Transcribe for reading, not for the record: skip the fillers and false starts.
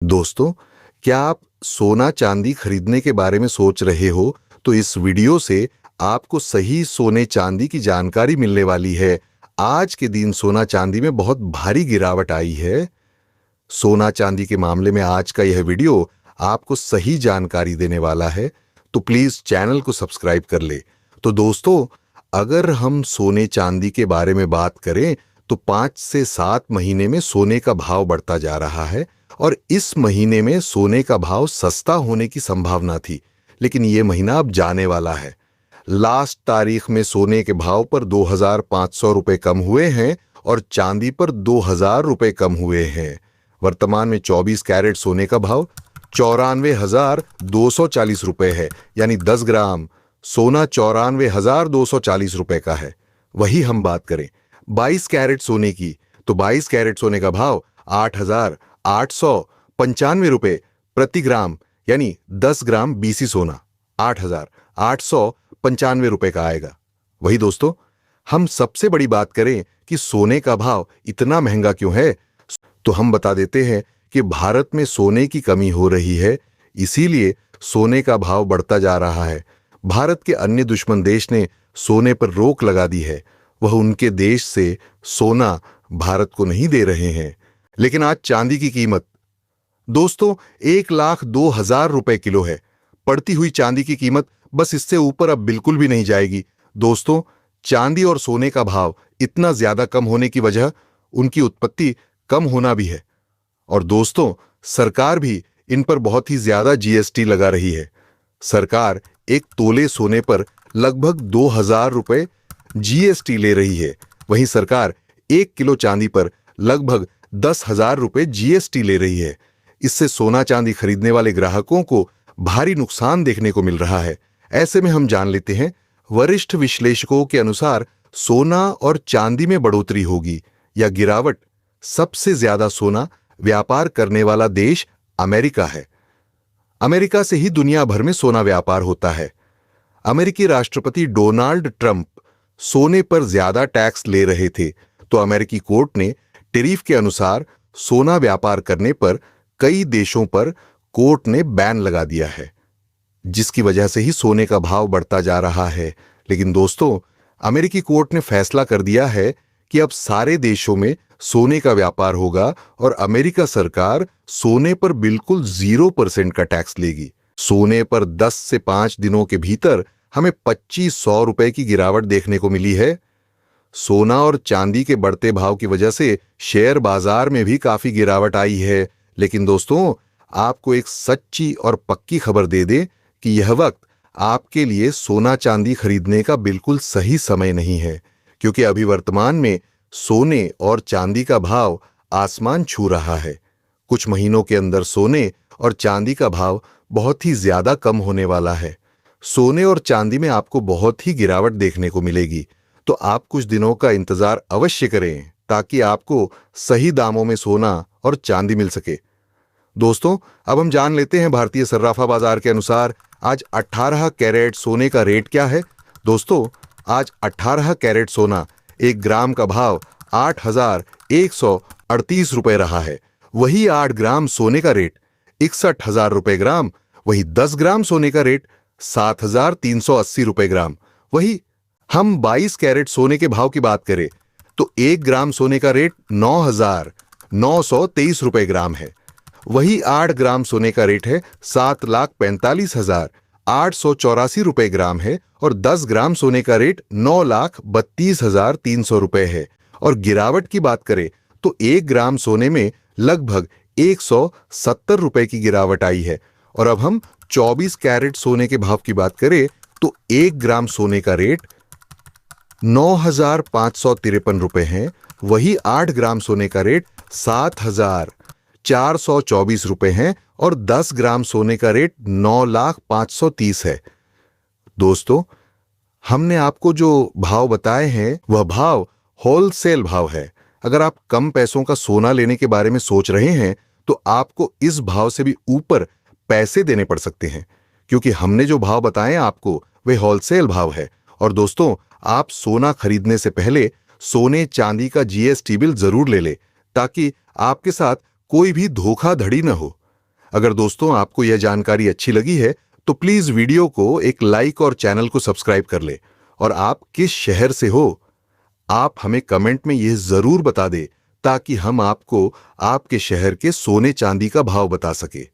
दोस्तों, क्या आप सोना चांदी खरीदने के बारे में सोच रहे हो? तो इस वीडियो से आपको सही सोने चांदी की जानकारी मिलने वाली है। आज के दिन सोना चांदी में बहुत भारी गिरावट आई है। सोना चांदी के मामले में आज का यह वीडियो आपको सही जानकारी देने वाला है, तो प्लीज चैनल को सब्सक्राइब कर ले। तो दोस्तों, अगर हम सोने चांदी के बारे में बात करें तो 5 से 7 महीने में सोने का भाव बढ़ता जा रहा है और इस महीने में सोने का भाव सस्ता होने की संभावना थी, लेकिन ये महीना अब जाने वाला है। लास्ट तारीख में सोने के भाव पर 2,500 रुपए कम हुए हैं और चांदी पर 2,000 रुपए कम हुए हैं। वर्तमान में 24 कैरेट सोने का भाव 94,240 रुपए है, यानी 10 ग्राम सोना 94,240 रुपए का है। वही हम बात करें 22 कैरेट सोने की, तो 22 कैरेट सोने का भाव 8,895 रुपए प्रति ग्राम, यानी 10 ग्राम बीसी सोना 8,895 रुपए का आएगा। वही दोस्तों, हम सबसे बड़ी बात करें कि सोने का भाव इतना महंगा क्यों है, तो हम बता देते हैं कि भारत में सोने की कमी हो रही है, इसीलिए सोने का भाव बढ़ता जा रहा है। भारत के अन्य दुश्मन देश ने सोने पर रोक लगा दी है, वह उनके देश से सोना भारत को नहीं दे रहे हैं। लेकिन आज चांदी की कीमत दोस्तों 1,02,000 रुपए किलो है। पड़ती हुई चांदी की कीमत बस इससे ऊपर अब बिल्कुल भी नहीं जाएगी। दोस्तों, चांदी और सोने का भाव इतना ज्यादा कम होने की वजह उनकी उत्पत्ति कम होना भी है। और दोस्तों, सरकार भी इन पर बहुत ही ज्यादा जीएसटी लगा रही है। सरकार एक तोले सोने पर लगभग 2,000 रुपए जीएसटी ले रही है। वहीं सरकार 1 किलो चांदी पर लगभग 10,000 रुपए जीएसटी ले रही है। इससे सोना चांदी खरीदने वाले ग्राहकों को भारी नुकसान देखने को मिल रहा है। ऐसे में हम जान लेते हैं, वरिष्ठ विश्लेषकों के अनुसार सोना और चांदी में बढ़ोतरी होगी या गिरावट। सबसे ज्यादा सोना व्यापार करने वाला देश अमेरिका है। अमेरिका से ही दुनिया भर में सोना व्यापार होता है। अमेरिकी राष्ट्रपति डोनाल्ड ट्रंप सोने पर ज्यादा टैक्स ले रहे थे, तो अमेरिकी कोर्ट ने टैरिफ के अनुसार सोना व्यापार करने पर कई देशों पर कोर्ट ने बैन लगा दिया है, जिसकी वजह से ही सोने का भाव बढ़ता जा रहा है। लेकिन दोस्तों, अमेरिकी कोर्ट ने फैसला कर दिया है कि अब सारे देशों में सोने का व्यापार होगा और अमेरिका सरकार सोने पर बिल्कुल 0% का टैक्स लेगी। सोने पर 10 से 5 दिनों के भीतर हमें 2,500 रुपए की गिरावट देखने को मिली है। सोना और चांदी के बढ़ते भाव की वजह से शेयर बाजार में भी काफी गिरावट आई है। लेकिन दोस्तों, आपको एक सच्ची और पक्की खबर दे दें कि यह वक्त आपके लिए सोना चांदी खरीदने का बिल्कुल सही समय नहीं है, क्योंकि अभी वर्तमान में सोने और चांदी का भाव आसमान छू रहा है। कुछ महीनों के अंदर सोने और चांदी का भाव बहुत ही ज्यादा कम होने वाला है। सोने और चांदी में आपको बहुत ही गिरावट देखने को मिलेगी, तो आप कुछ दिनों का इंतजार अवश्य करें ताकि आपको सही दामों में सोना और चांदी मिल सके। दोस्तों, अब हम जान लेते हैं भारतीय सर्राफा बाजार के अनुसार आज 18 कैरेट सोने का रेट क्या है। दोस्तों, आज 18 कैरेट सोना 1 ग्राम का भाव 8,138 रुपए रहा है। वही 8 ग्राम सोने का रेट 61,000 रुपए ग्राम। वही 10 ग्राम सोने का रेट 7,380 रुपए ग्राम। वही हम 22 कैरेट सोने के भाव की बात करें तो 1 ग्राम सोने का रेट 9,923 रुपए ग्राम है। वही 8 ग्राम सोने का रेट है 7,45,884 रुपए ग्राम है और 10 ग्राम सोने का रेट 9,32,300 रुपए है। और गिरावट की बात करें तो 1 ग्राम सोने में लगभग 170 रुपए की गिरावट आई है। और अब हम 24 कैरेट सोने के भाव की बात करें तो 1 ग्राम सोने का रेट 9,553 रुपए है। वही 8 ग्राम सोने का रेट 7,424 रुपए है और 10 ग्राम सोने का रेट 9,530 है। दोस्तों, हमने आपको जो भाव बताए हैं वह भाव होलसेल भाव है। अगर आप कम पैसों का सोना लेने के बारे में सोच रहे हैं तो आपको इस भाव से भी ऊपर पैसे देने पड़ सकते हैं, क्योंकि हमने जो भाव बताए आपको वे होलसेल भाव है। और दोस्तों, आप सोना खरीदने से पहले सोने चांदी का जीएसटी बिल जरूर ले लें, ताकि आपके साथ कोई भी धोखाधड़ी न हो। अगर दोस्तों आपको यह जानकारी अच्छी लगी है तो प्लीज वीडियो को एक लाइक और चैनल को सब्सक्राइब कर ले। और आप किस शहर से हो, आप हमें कमेंट में यह जरूर बता दें ताकि हम आपको आपके शहर के सोने चांदी का भाव बता सके।